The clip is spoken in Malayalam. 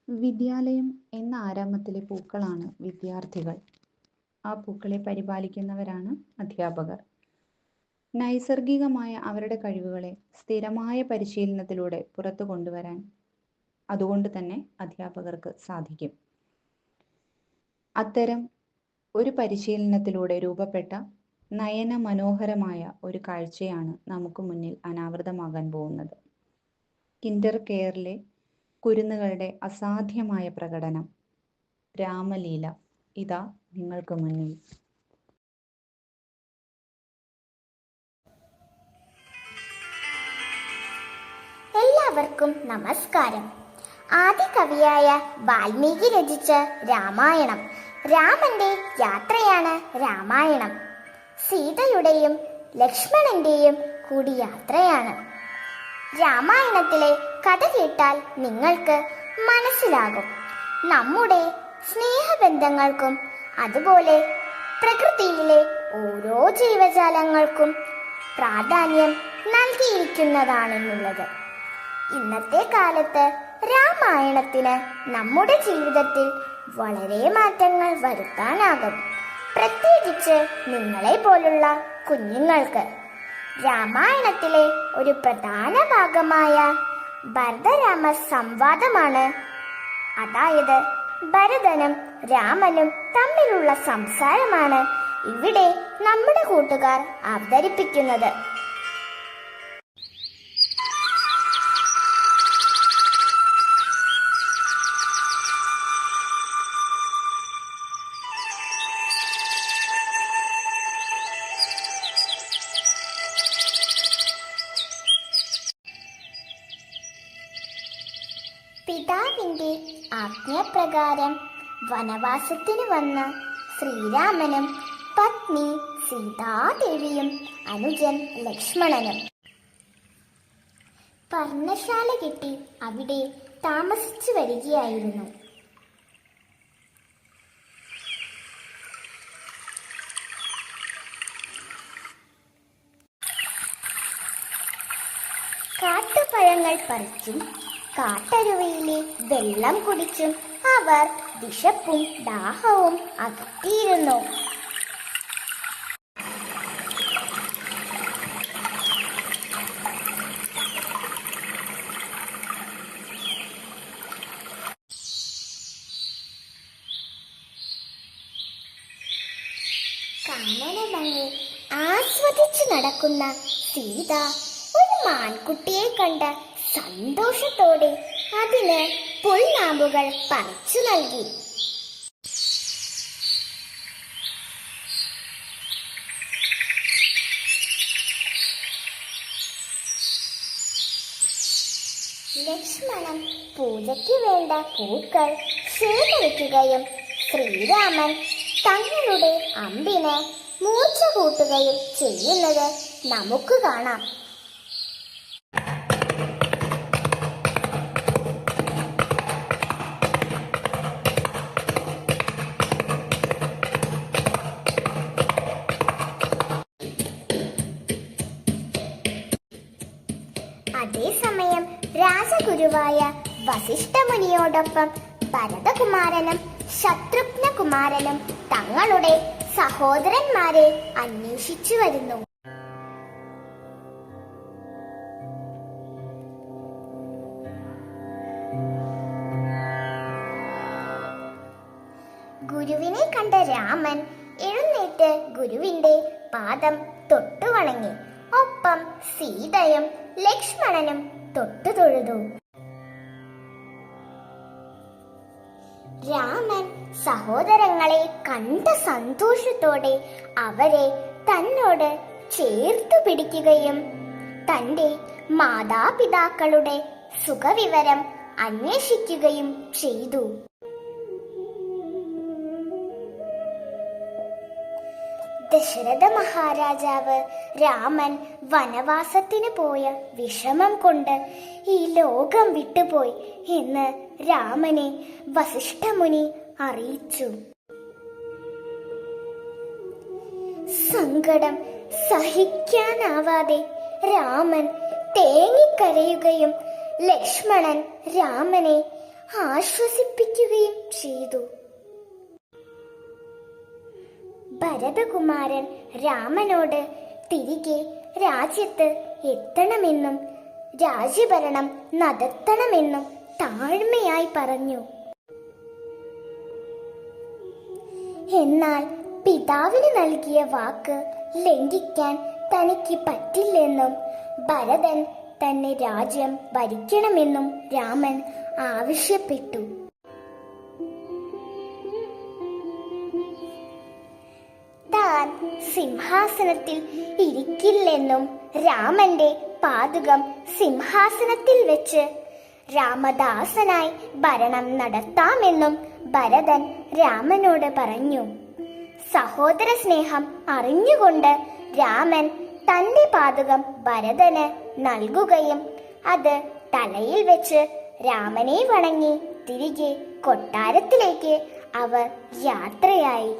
വിദ്യാലയം എന്ന ആരാമത്തിലെ പൂക്കളാണ് വിദ്യാർത്ഥികൾ. ആ പൂക്കളെ പരിപാലിക്കുന്നവരാണ് അധ്യാപകർ. നൈസർഗികമായ അവരുടെ കഴിവുകളെ സ്ഥിരമായ പരിശീലനത്തിലൂടെ പുറത്തു കൊണ്ടുവരാൻ അതുകൊണ്ട് തന്നെ അധ്യാപകർക്ക് സാധിക്കും. അത്തരം ഒരു പരിശീലനത്തിലൂടെ രൂപപ്പെട്ട നയന മനോഹരമായ ഒരു കാഴ്ചയാണ് നമുക്ക് മുന്നിൽ അനാവൃതമാകാൻ പോകുന്നത്. കിൻഡർ കെയറിലെ കുരുന്നുകളുടെ അസാധ്യമായ പ്രകടനം, രാമലീല, ഇതാ നിങ്ങൾക്ക് മുന്നിൽ. എല്ലാവർക്കും നമസ്കാരം. ആദ്യ കവിയായ വാൽമീകി രചിച്ച രാമായണം, രാമന്റെ യാത്രയാണ് രാമായണം. സീതയുടെയും ലക്ഷ്മണന്റെയും കൂടി യാത്രയാണ്. രാമായണത്തിലെ കഥ കേട്ടാൽ നിങ്ങൾക്ക് മനസ്സിലാകും, നമ്മുടെ സ്നേഹബന്ധങ്ങൾക്കും അതുപോലെ പ്രകൃതിയിലെ ഓരോ ജീവജാലങ്ങൾക്കും പ്രാധാന്യം നൽകിയിരിക്കുന്നതാണെന്നുള്ളത്. ഇന്നത്തെ കാലത്ത് രാമായണത്തിന് നമ്മുടെ ജീവിതത്തിൽ വളരെ മാറ്റങ്ങൾ വരുത്താനാകും. പ്രത്യേകിച്ച് നിങ്ങളെ പോലുള്ള കുഞ്ഞുങ്ങൾക്ക്. രാമായണത്തിലെ ഒരു പ്രധാന ഭാഗമായ ഭരതരാമ സംവാദമാണ്, അതായത് ഭരതനും രാമനും തമ്മിലുള്ള സംസാരമാണ് ഇവിടെ നമ്മുടെ കൂട്ടുകാർ അവതരിപ്പിക്കുന്നത്. പിതാവിന്റെ ആജ്ഞാപ്രകാരം വനവാസത്തിന് വന്ന ശ്രീരാമനും പത്നി സീതാദേവിയും അനുജൻ ലക്ഷ്മണനും പർണശാല കെട്ടി അവിടെ താമസിച്ചു വരികയായിരുന്നു. കാട്ടുപഴങ്ങൾ പറിച്ചും കാട്ടരുവിയിലെ വെള്ളം കുടിച്ചും അവർ വിശപ്പും ദാഹവും അകറ്റിയിരുന്നു. കാനനഭംഗി ആസ്വദിച്ചു നടക്കുന്ന സീത ഒരു മാൻകുട്ടിയെ കണ്ട് സന്തോഷത്തോടെ അതിന് പുൽനാമ്പുകൾ പറിച്ചു നൽകി. ലക്ഷ്മണൻ പൂജയ്ക്ക് വേണ്ട പൂക്കൾ ശേഖരിക്കുകയും ശ്രീരാമൻ തങ്ങളുടെ അമ്പിന് മൂർച്ച കൂട്ടുകയും ചെയ്യുന്നത് നമുക്ക് കാണാം. അതേസമയം രാജഗുരുവായ വസിഷ്ഠമുനിയോടൊപ്പം ഭരതകുമാരനും ശത്രുഘ്നകുമാരനും തങ്ങളുടെ സഹോദരന്മാരെ അന്വേഷിച്ചു വരുന്നു. ഗുരുവിനെ കണ്ട രാമൻ എഴുന്നേറ്റ് ഗുരുവിന്റെ പാദം തൊട്ടു വണങ്ങി. ഒപ്പം സീതയും ലക്ഷ്മണനും തൊട്ടു തൊഴുതു. രാമൻ സഹോദരങ്ങളെ കണ്ട സന്തോഷത്തോടെ അവരെ തന്നോട് ചേർത്തു പിടിക്കുകയും തന്റെ മാതാപിതാക്കളുടെ സുഖവിവരം അന്വേഷിക്കുകയും ചെയ്തു. ദശരഥ മഹാരാജാവ് രാമൻ വനവാസത്തിന് പോയ വിഷമം കൊണ്ട് ഈ ലോകം വിട്ടുപോയി എന്ന് രാമനെ വസിഷ്ഠമുനി അറിയിച്ചു. സങ്കടം സഹിക്കാനാവാതെ രാമൻ തേങ്ങിക്കരയുകയും ലക്ഷ്മണൻ രാമനെ ആശ്വസിപ്പിക്കുകയും ചെയ്തു. ഭരതകുമാരൻ രാമനോട് തിരികെ രാജ്യത്ത് എത്തണമെന്നും രാജ്യഭരണം നടത്തണമെന്നും താഴ്മയായി പറഞ്ഞു. എന്നാൽ പിതാവിന് നൽകിയ വാക്ക് ലംഘിക്കാൻ തനിക്ക് പറ്റില്ലെന്നും ഭരതൻ തന്നെ രാജ്യം ഭരിക്കണമെന്നും രാമൻ ആവശ്യപ്പെട്ടു. താൻ സിംഹാസനത്തിൽ ഇരിക്കില്ലെന്നും രാമന്റെ പാദുകം സിംഹാസനത്തിൽ വെച്ച് രാമദാസനായി ഭരണം നടത്താമെന്നും ഭരതൻ രാമനോട് പറഞ്ഞു. സഹോദര സ്നേഹം അറിഞ്ഞുകൊണ്ട് രാമൻ തന്റെ പാദുകം ഭരതന് നൽകുകയും അത് തലയിൽ വെച്ച് രാമനെ വണങ്ങി തിരികെ കൊട്ടാരത്തിലേക്ക് അവർ യാത്രയായി.